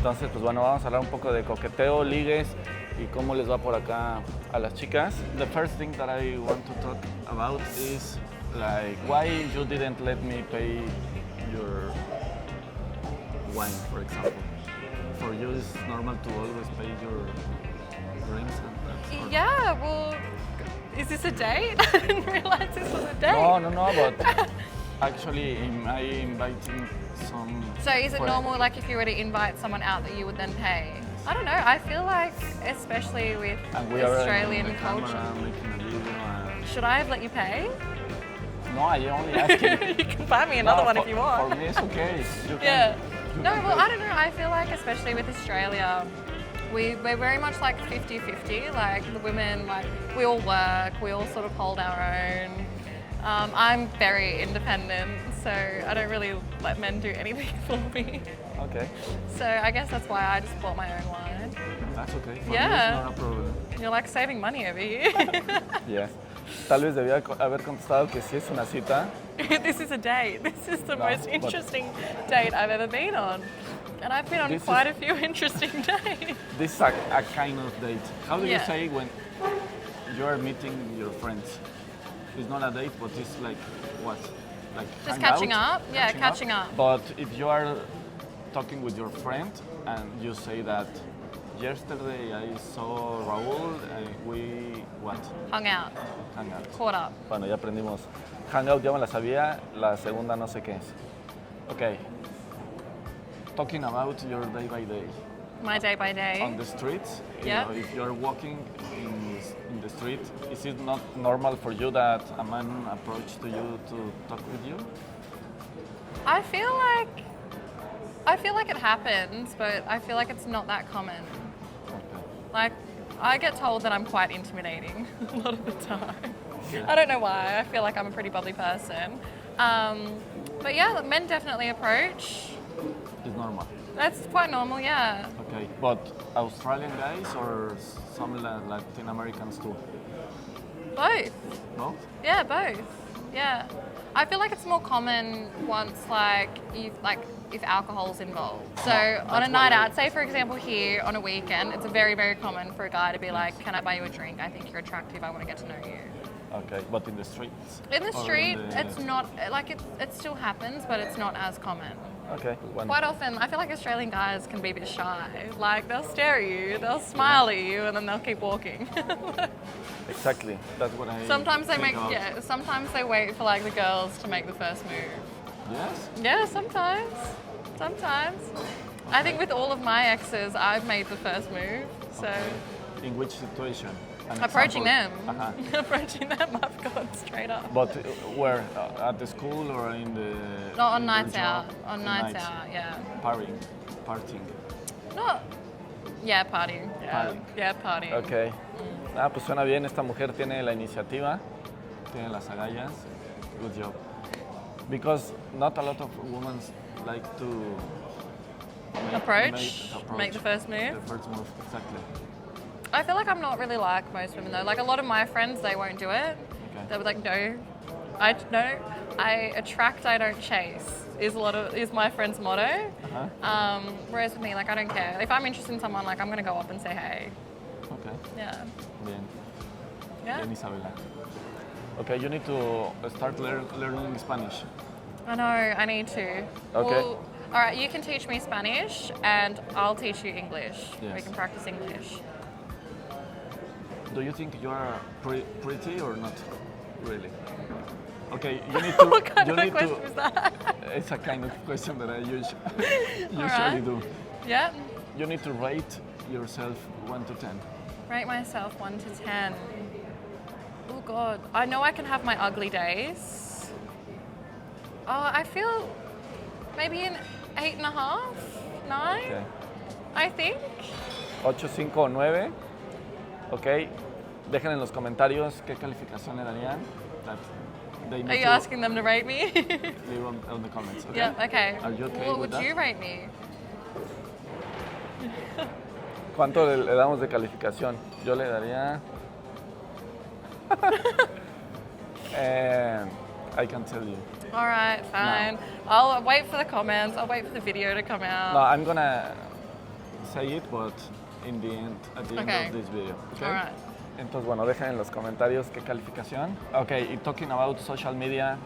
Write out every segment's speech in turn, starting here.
Entonces, pues bueno, vamos a hablar un poco de coqueteo, ligues y cómo les va por acá a las chicas. The first thing that I want to talk about is like why you didn't let me pay your wine, for example. For you, it's normal to always pay your drinks and that. Yeah, well, is this a date? I didn't realize this was a date. No, but actually, I inviting some. So is it friends. normal, like if you were to invite someone out, that you would then pay? I don't know. I feel like, especially with And we Australian are in the culture, camera making a video. And should I have let you pay? no, I only asking. You can buy me another one if you want. For me, it's okay. You Yeah. can, you No, can well, pay. I don't know. I feel like, especially with Australia, we're very much like 50-50. Like the women, like we all work, we all sort of hold our own. I'm very independent, so I don't really let men do anything for me. Okay, So I guess that's why I just bought my own wine. that's okay. For Yeah. me, it's not a problem. You're like saving money over here. Yes. Tal vez debía haber contestado que sí es una cita. This is a date. This is the No, most but- interesting date I've ever been on. And I've been on This quite is- a few interesting dates. This is a kind of date. How do you Yeah. say when you are meeting your friends? It's not a date, but it's like what? Like Just hang catching out? up? Yeah, catching up. But if you are talking with your friend and you say that yesterday I saw Raul, we what? Hung out, Hang out. caught up. Bueno, ya aprendimos. Hangout ya me la sabía, la segunda no sé qué es. Ok. Talking about your day by day. My day by day. On the streets, you Yeah. know, if you're walking in the street, is it not normal for you that a man approach to you to talk with you? I feel like it happens, but I feel like it's not that common. Okay. Like, I get told that I'm quite intimidating a lot of the time. Yeah. I don't know why. I feel like I'm a pretty bubbly person. But yeah, men definitely approach. It's normal. That's quite normal, yeah. Okay, but Australian guys or some Latin Americans too? Both. No? Yeah, both. Yeah. I feel like it's more common once if alcohol's involved. So on a that's night what out, say for example here on a weekend, it's very, very common for a guy to be like, can I buy you a drink? I think you're attractive, I want to get to know you. Okay, but in the streets? In the Or street, in the- it's not, like it still happens, but it's not as common. Okay, one. Quite often, I feel like Australian guys can be a bit shy. Like they'll stare at you, they'll smile at you, and then they'll keep walking. Exactly, that's what I Sometimes they think make, of. yeah, sometimes they wait for like the girls to make the first move. Yes? Yeah, sometimes. Sometimes. I think with all of my exes, I've made the first move. So In which situation? An approaching them, example. Uh-huh. approaching them, I've gone straight up. But where? At the school or in the? Not on in nights your out. job? On nights out, yeah. Partying. Not. Yeah, partying. Yeah, Partying. yeah, partying. Ok. Ah, pues suena bien. Esta mujer tiene la iniciativa, tiene las agallas. Good job. Because not a lot of women like to Approach, make the first move. The first move, exactly. I feel like I'm not really like most women though. Like a lot of my friends, they won't do it. Okay. They'll be like, no, I attract, I don't chase. Is my friend's motto. Uh-huh. Whereas with me, like I don't care. If I'm interested in someone, like I'm gonna go up and say hey. Okay. Yeah. Bien. Yeah. Bien, Isabela. Okay, you need to start learning Spanish. I know. I need to. Okay. Well, all right. You can teach me Spanish, and I'll teach you English. We Yes. can practice English. Do you think you are pretty or not? Really? Okay, you need to. What kind you of a need question to, is that? It's a kind of question that I usually right. do. Yeah. You need to rate yourself 1 to 10. Rate myself 1 to 10. Oh God, I know I can have my ugly days. Oh, I feel maybe an 8.5, 9. Okay. I think. 8, 5 o 9. Ok. Dejen en los comentarios qué calificación le darían. That they need Are you to asking them to rate me? leave on the comments. Okay? Yeah. Okay. Are you okay What with would that? you rate me? ¿Cuánto le damos de calificación? Yo le daría... I can tell you. All right, fine. I'll wait for the comments. I'll wait for the video to come out. No, I'm gonna say it, but in the end, at the Okay. end of this video. Okay? All right. Entonces, bueno, dejen en los comentarios qué calificación. Okay, y talking about social media,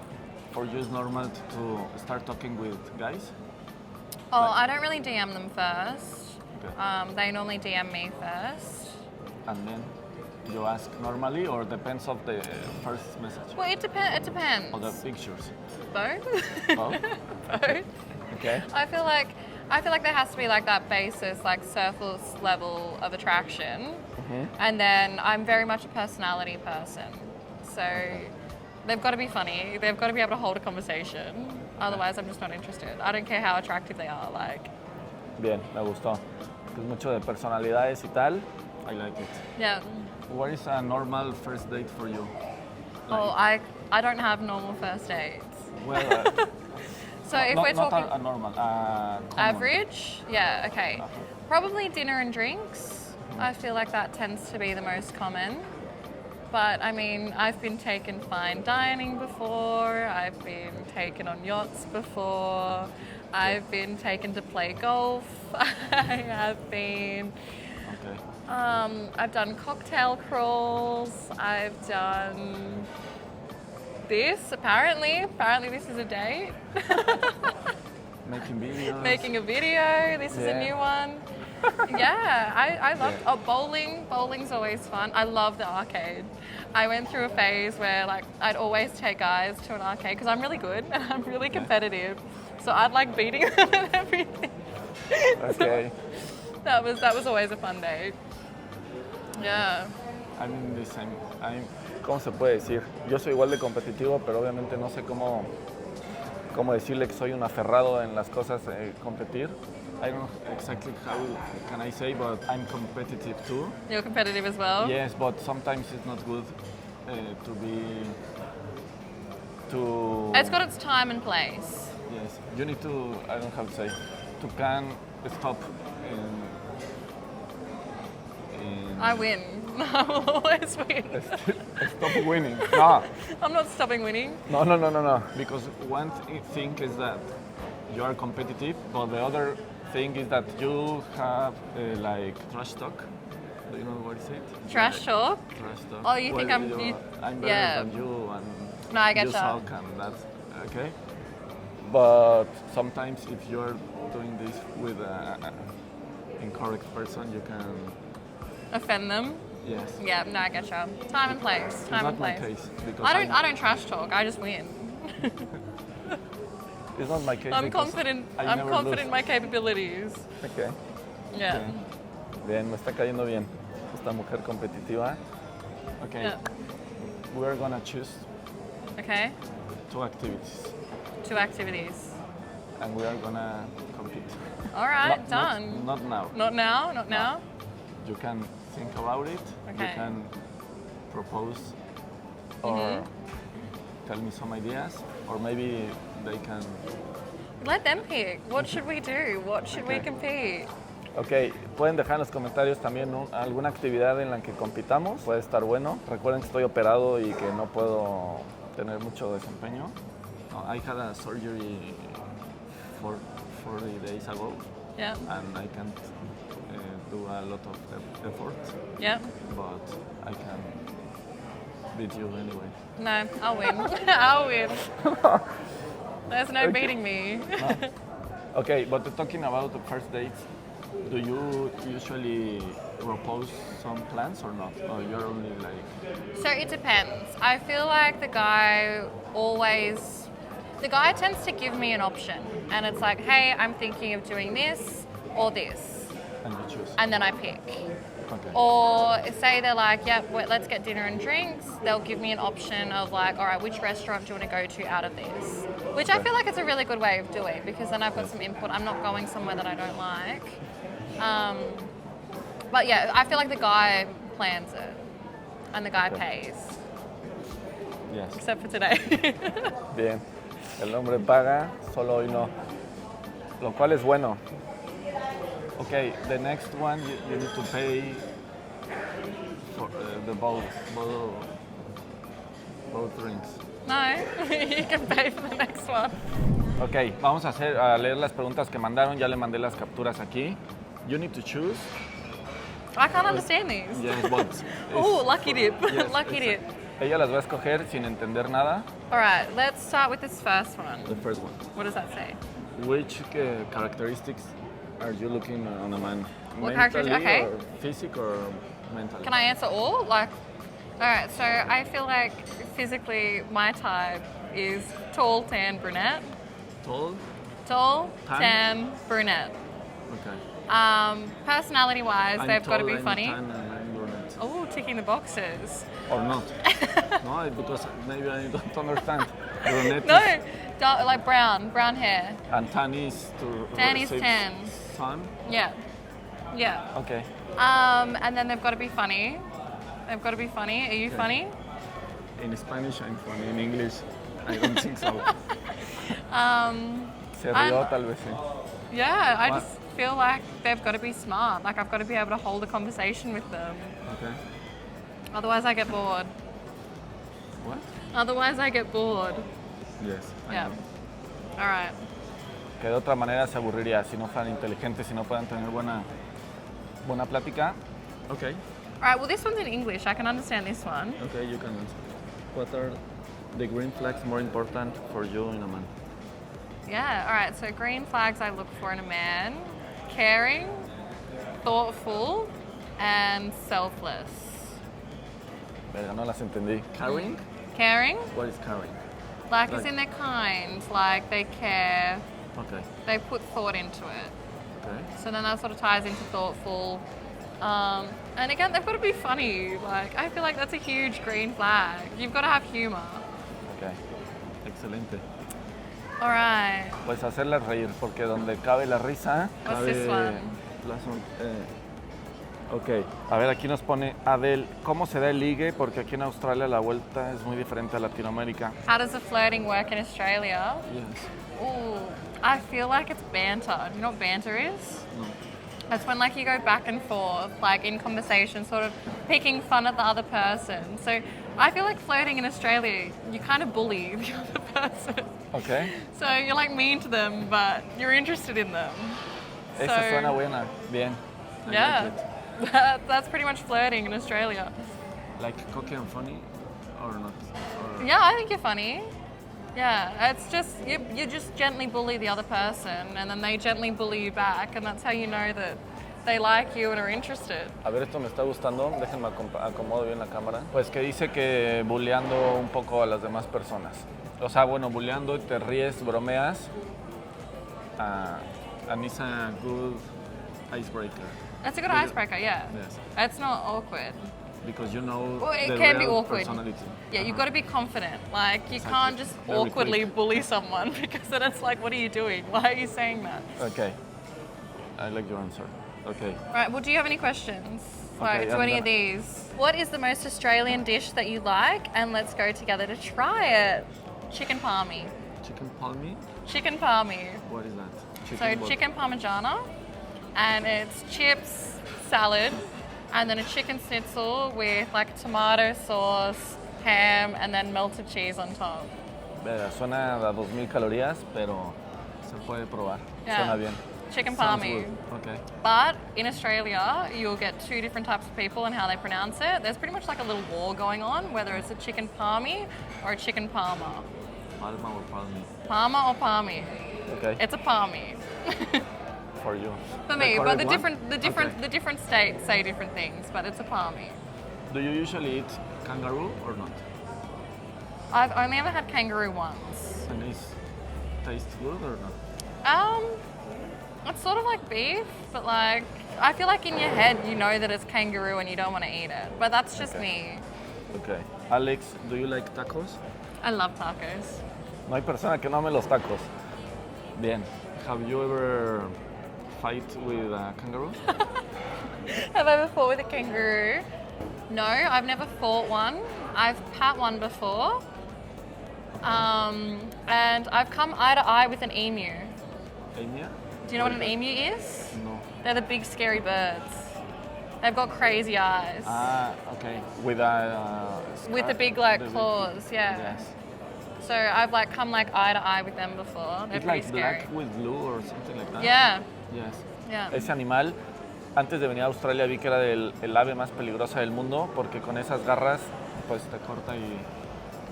for you it's normal to start talking with guys? Oh, I don't really DM them first. Okay. They normally DM me first. And then you ask normally, or depends of the first message? Well, it depends. Or the pictures? Both. Both? Both. Okay. I feel like there has to be like that basis, like surface level of attraction, and then I'm very much a personality person. So they've got to be funny. They've got to be able to hold a conversation. Otherwise, I'm just not interested. I don't care how attractive they are. Like. Bien, me gustó. Es mucho de personalidades y tal. I like it. Yeah. What is a normal first date for you? Oh, I don't have normal first dates. Well, So if not, we're not talking a normal, common. average, yeah, okay. Uh-huh. Probably dinner and drinks. I feel like that tends to be the most common. But I mean, I've been taken fine dining before. I've been taken on yachts before. I've been taken to play golf. I have been. Okay. I've done cocktail crawls. I've done this. Apparently this is a date. Making videos. Making a video. This is a Yeah. new one. Yeah, I love. Yeah. Oh, bowling. Bowling's always fun. I love the arcade. I went through a phase where like I'd always take guys to an arcade because I'm really good and I'm really competitive. So I'd like beating them and everything. Okay. That was always a fun day. Yeah. I'm the same. ¿Cómo se puede decir? Yo soy igual de competitivo, pero obviamente no sé cómo decirle que soy un aferrado en las cosas de competir. I don't know exactly how can I say, but I'm competitive too. You're competitive as well? Yes, but sometimes it's not good to It's got its time and place. Yes, you need to, I don't know how to say, to can stop in I win. I will always win. stop winning. No, I'm not stopping winning. no. Because one thing is that you are competitive, but the other thing is that you have like trash talk. Do you know what is it? Trash talk? Trash talk. Oh, you think I'm- I'm better yeah. than you, and No, I get you that. suck, and that's okay. But sometimes if you're doing this with an incorrect person, you can. Offend them? Yes. Yeah, no, I get you. Time and place. It's Time not and my place. case because I don't trash talk. I just win. It's not my case. I'm because confident. I I'm never confident lose. in my capabilities. Okay. Yeah. Okay. Bien, me está cayendo bien esta mujer competitiva. Okay. Yeah. We're gonna choose Okay. 2 activities, 2 activities. and we are gonna compete. All right, Not- done. Not now. Not now. Not now. You can think about it. Okay. You can propose or Mm-hmm. tell me some ideas, or maybe they can. Let them pick. What should we do? What should we Okay. compete? Ok, pueden dejar en los comentarios también alguna actividad en la que compitamos, puede estar bueno. Recuerden que estoy operado y que no puedo tener mucho desempeño. I had a surgery 40 days ago, Yeah. and I can't do a lot of effort, Yeah. but I can beat you anyway. No, I'll win. I'll win. There's no Okay. beating me. Okay, but talking about the first dates, do you usually propose some plans or not? Or you're only like... So it depends. I feel like the guy tends to give me an option, and it's like, hey, I'm thinking of doing this or this, And you choose. and then I pick. Okay. Or say they're like, yeah, let's get dinner and drinks. They'll give me an option of like, all right, which restaurant do you want to go to out of this? Which I Okay. feel like it's a really good way of doing, because then I've got some input. I'm not going somewhere that I don't like. But yeah, I feel like the guy plans it and the guy Okay. pays, Yes. except for today. Bien. El hombre paga, solo hoy no. Lo cual es bueno. Okay, the next one you need to pay for the both drinks. No, you can pay for the next one. Ok, vamos a leer las preguntas que mandaron. Ya le mandé las capturas aquí. You need to choose. I can't understand these. Yes, but Oh, lucky dip. Yes, Lucky dip. ella las va a escoger sin entender nada. All right, let's start with this first one. The first one. What does that say? Which characteristics are you looking on a man? What Mentally characteristics? Okay. or physical or mentally? Can I answer all? Like, all right, so I feel like physically my type is tall, tan, brunette. Tall? Tall, Tan? tan, brunette. Okay. Personality-wise, they've got to be I'm funny. tan and I'm brunette. Oh, ticking the boxes. Or not. No, because maybe I don't understand. Brunette No, is, like brown hair. and tan is to Tan is receive tan. sun. Yeah, yeah. Okay. And then they've got to be funny. They've got to be funny. Are you Okay. funny? In Spanish I'm funny. In English I don't think so. Se rió I'm- tal vez sí. Yeah, I What? just feel like they've got to be smart. Like I've got to be able to hold a conversation with them. Okay. Otherwise, I get bored. What? Otherwise, I get bored. Yes. I Yeah. know. All right. Que de otra manera se aburriría si no fueran inteligentes, si no puedan tener buena plática. Okay. All right. Well, this one's in English. I can understand this one. Okay, you can answer. What are the green flags more important for you in a man? Yeah. All right. So green flags I look for in a man: caring, thoughtful, and selfless. Verga, no las entendí. Caring? Caring, What is caring? like as Like- in they're kind, like they care, Okay. they put thought into it. Okay. So then that sort of ties into thoughtful. And again, they've got to be funny. Like I feel like that's a huge green flag. You've got to have humor. Okay. Excelente. All right. Pues hacerlas reír, porque donde cabe la risa, What's cabe this one? Ok, a ver, aquí nos pone Adel, ¿cómo se da el ligue? Porque aquí en Australia la vuelta es muy diferente a Latinoamérica. How does the flirting work in Australia? Yes. Ooh, I feel like it's banter. Do you know what banter is? No. That's when like you go back and forth, like in conversation, sort of picking fun at the other person. So I feel like flirting in Australia, you kind of bully the other person. Ok. So you're like mean to them, but you're interested in them. Esa So- suena buena. Bien. I Yeah, like it. that's pretty much flirting in Australia. Like cocky and funny or not? Or... Yeah, I think you're funny. Yeah, it's just you just gently bully the other person, and then they gently bully you back, and that's how you know that they like you and are interested. A ver, esto me está gustando. Déjenme acomodo bien la cámara. Pues que dice que bulleando un poco a las demás personas. O sea, bueno, bulleando y te ríes, bromeas. And it's a good icebreaker. That's a good Really? icebreaker, yeah. Yes. It's not awkward. Because you know Well, it the can be real awkward. personality. Yeah, you've got to be confident. Like, you Exactly. can't just Very awkwardly quick. bully someone because then it's like, what are you doing? Why are you saying that? Okay. I like your answer. Okay. Right, well, do you have any questions? Like, Okay, to I'm any of gonna- these? What is the most Australian dish that you like? And let's go together to try it. Chicken palmy. Chicken palmy? Chicken palmy. What is that? So what? chicken parmigiana, and it's chips, salad, and then a chicken schnitzel with like tomato sauce, ham, and then melted cheese on top. Verga, suena a 2000 calorías, pero se puede probar. Yeah. Suena bien. Chicken Sounds palmy. good. Okay. But in Australia, you'll get two different types of people and how they pronounce it. There's pretty much like a little war going on, whether it's a chicken palmy or a chicken parma. Palma or palmy? Parma or palmy? Okay. It's a palmy. For you. For me, The but the correct one? Okay. different states say different things, but it's a palmy. Do you usually eat kangaroo or not? I've only ever had kangaroo once. And it tastes good or not? It's sort of like beef, but like I feel like in your head you know that it's kangaroo and you don't want to eat it. But that's just Okay. me. Okay. Alex, do you like tacos? I love tacos. No hay persona que no ame los tacos. Bien. Have you ever fight with a kangaroo? Have I ever fought with a kangaroo? No, I've never fought one. I've pat one before. And I've come eye to eye with an emu. Enya? Do you know what an emu is? No. They're the big scary birds. They've got crazy eyes. Ah, okay. With a With the big like claws, yeah. Yes. So I've like come like eye to eye with them before. They're It's pretty like scary. black with blue or something like that. Yeah, Yes. yeah. Ese animal Antes de venir a Australia vi que era el ave más peligrosa del mundo porque con esas garras pues te corta y...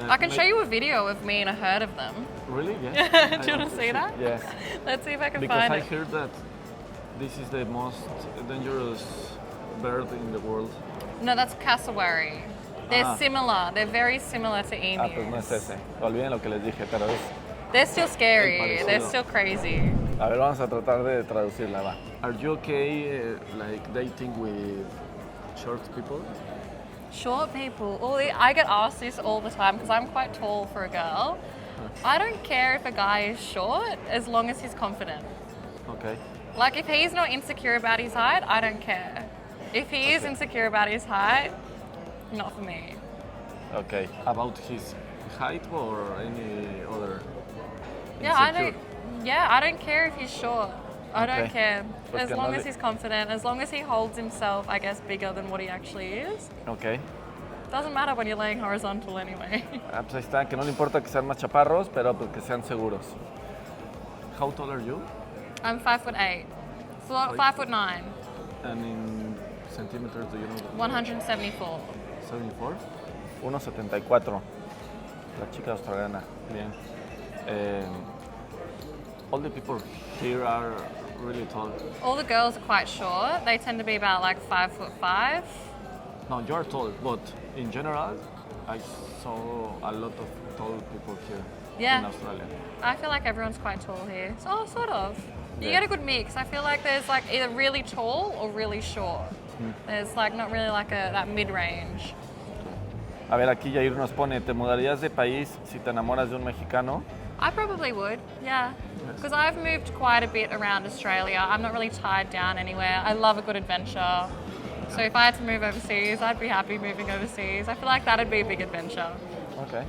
I can show you a video of me and a herd of them. Really? Yes. Do you want to see that? Yes. Let's see if I can Because find I it. heard that this is the most dangerous bird in the world. No, that's cassowary. They're similar. They're very similar to emus. Ah, pues no es ese. Olviden lo que les dije, pero es... They're still scary. El They're parecido. still crazy. A ver, vamos a tratar de traducirla, va. Are you okay, like, dating with short people? Short people. I get asked this all the time because I'm quite tall for a girl. I don't care if a guy is short as long as he's confident. Okay. Like if he's not insecure about his height, I don't care. If he is insecure about his height, not for me. Okay. About his height or any other Yeah, insecure? I don't care if he's short. I don't Okay. care. Pues As que long no as le- he's confident, as long as he holds himself, I guess, bigger than what he actually is. Okay. Doesn't matter when you're laying horizontal anyway. Ah, pues ahí está, que no le importa que sean más chaparros, pero pues que sean seguros. How tall are you? I'm 5'8". So 5'9". And in centimeters, do you know? 174. 74? 1.74. La chica australiana. Bien. All the people here are really tall. All the girls are quite short. They tend to be about like 5'5". No, you're tall, but in general, I saw a lot of tall people here Yeah. in Australia. I feel like everyone's quite tall here. So, sort of. You Yeah. get a good mix. I feel like there's like either really tall or really short. There's like not really like that mid-range. A ver, aquí Yair nos pone, ¿te mudarías de país si te enamoras de un mexicano? I probably would, yeah. Because I've moved quite a bit around Australia. I'm not really tied down anywhere. I love a good adventure. So if I had to move overseas, I'd be happy moving overseas. I feel like that'd be a big adventure. Ok.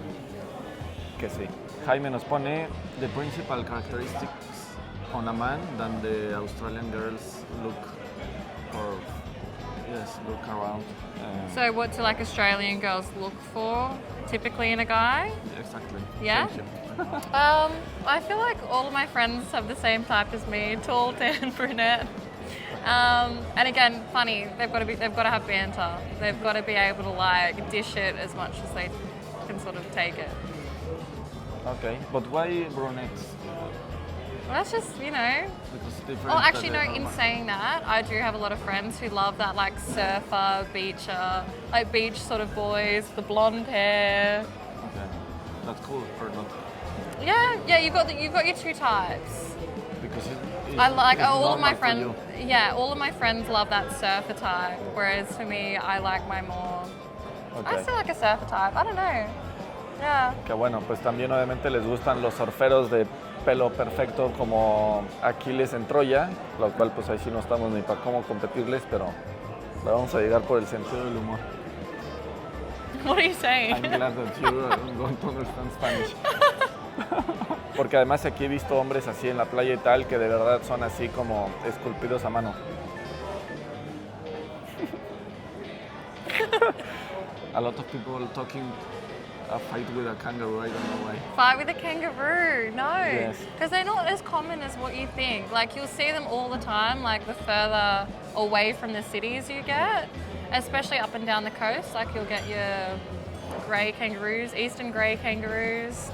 Que sí. Jaime nos pone, the principal characteristics on a man than the Australian girls look around. So what do like Australian girls look for typically in a guy? Exactly. Yeah? Thank you. I feel like all of my friends have the same type as me, tall, tan, brunette. And again, funny, they've got to have banter. They've got to be able to like dish it as much as they can sort of take it. Okay, but why brunettes? Well, that's just, you know. Because different. Oh, actually, no, than in normal. saying that, I do have a lot of friends who love that like surfer, beacher, like beach sort of boys, the blonde hair. Okay, that's cool or not? Yeah, you've got your two types. Because it's I like it's all of my normal for friends. you. Yeah, all of my friends love that surfer type, whereas for me, I like my more. I Okay. still like a surfer type. I don't know. Yeah. Que bueno, pues también obviamente les gustan los surferos de pelo perfecto como Aquiles en Troya, lo cual pues ahí sí no estamos ni para cómo competirles, pero le vamos a llegar por el sentido del humor. What are you saying? I'm glad that you don't understand Spanish. Porque además aquí he visto hombres así en la playa y tal que de verdad son así como esculpidos a mano. A lot of people talking a fight with a kangaroo, I don't know why. Fight with a kangaroo? No. Yes. Because they're not as common as what you think. Like you'll see them all the time, like the further away from the cities you get, especially up and down the coast. Like you'll get your grey kangaroos, eastern grey kangaroos.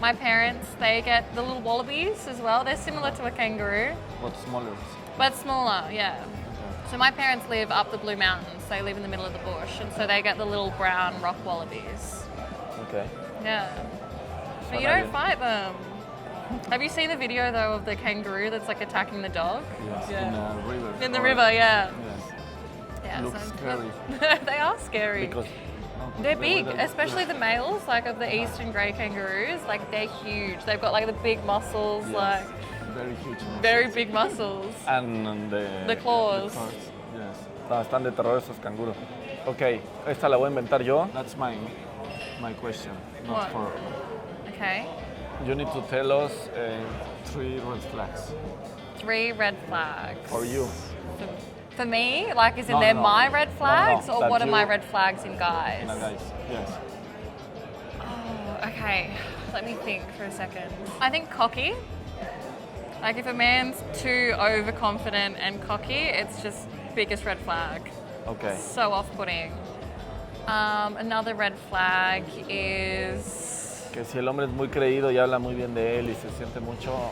My parents, they get the little wallabies as well. They're similar to a kangaroo, But smaller. but smaller, yeah. Okay. So my parents live up the Blue Mountains. They live in the middle of the bush, and so they get the little brown rock wallabies. Okay. Yeah. But you Suena don't bien. fight them. Have you seen the video though of the kangaroo that's like attacking the dog? Yes, Yeah. in a river. In the Or- river, yeah. Yes. Yeah. Looks so- scary. they are scary. Because They're the way big, that- especially the males, like of the eastern grey kangaroos. Like they're huge. They've got like the big muscles, Yes. like Very huge. muscles. very big muscles. And The claws. Yes. No, están de terror esos canguros. Ok, esta la voy a inventar yo. That's my question. Not What? for. Okay. You need to tell us 3 red flags 3 red flags. for you. For me, like, is in No, they're no. my red No, flags, no, or that what are my you- red flags in guys? No, guys. Yes. Oh, okay. Let me think for a second. I think cocky. Like if a man's too overconfident and cocky, it's just biggest red flag. Okay. So off-putting. Another red flag is... Que si el hombre es muy creído y habla muy bien de él y se siente mucho,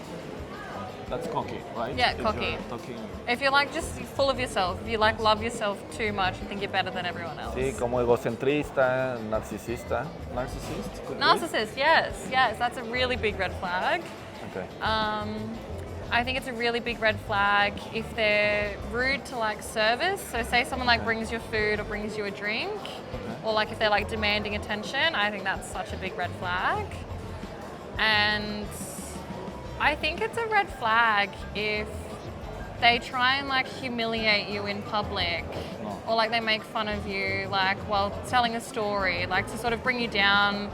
that's cocky, right? Yeah, If cocky. you're talking... If you're like just full of yourself, if you like love yourself too much and think you're better than everyone else. Sí, como egocentrista, narcisista. Narcissist? Could be? Narcissist, yes, that's a really big red flag. Okay. I think it's a really big red flag if they're rude to like service. So say someone like brings your food or brings you a drink, or like if they're like demanding attention, I think that's such a big red flag. And I think it's a red flag if they try and like humiliate you in public, or like they make fun of you like while telling a story, like to sort of bring you down.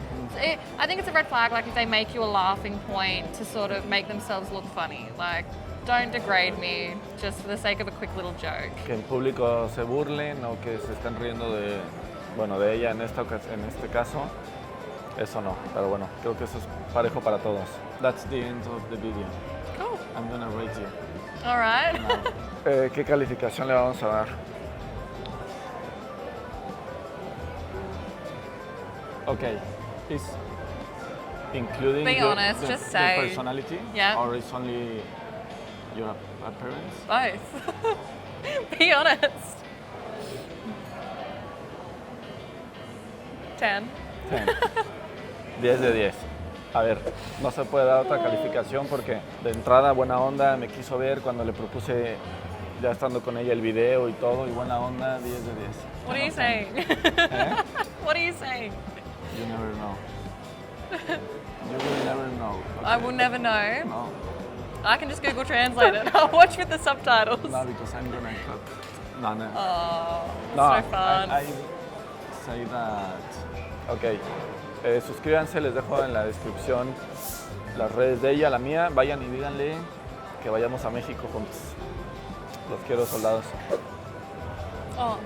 I think it's a red flag like if they make you a laughing point to sort of make themselves look funny. Like, don't degrade me just for the sake of a quick little joke. Que en público se burlen o que se estén riendo de, bueno, de ella en este caso, eso no. Pero bueno, creo que eso es parejo para todos. That's the end of the video. Cool. I'm gonna rate you. All right. ¿Qué calificación le vamos a dar? Okay. Is including Be honest, just the say. personality? Yeah. Or is only your appearance? Both. Be honest. 10. 10. 10 de 10. A ver, no se puede dar otra calificación porque de entrada buena onda, me quiso ver cuando le propuse ya estando con ella el video y todo, y buena onda, 10 de 10. What are you saying? What are you saying? You never know. You will never know. Okay. I will never know. No, I can just Google Translate it. I'll watch with the subtitles. no, because I'm gonna cut. No, no. Oh, No, so fun. I say that. Ok, suscríbanse, les dejo en la descripción las redes de ella, la mía. Vayan y díganle que vayamos a México juntos. Los quiero, soldados. Oh.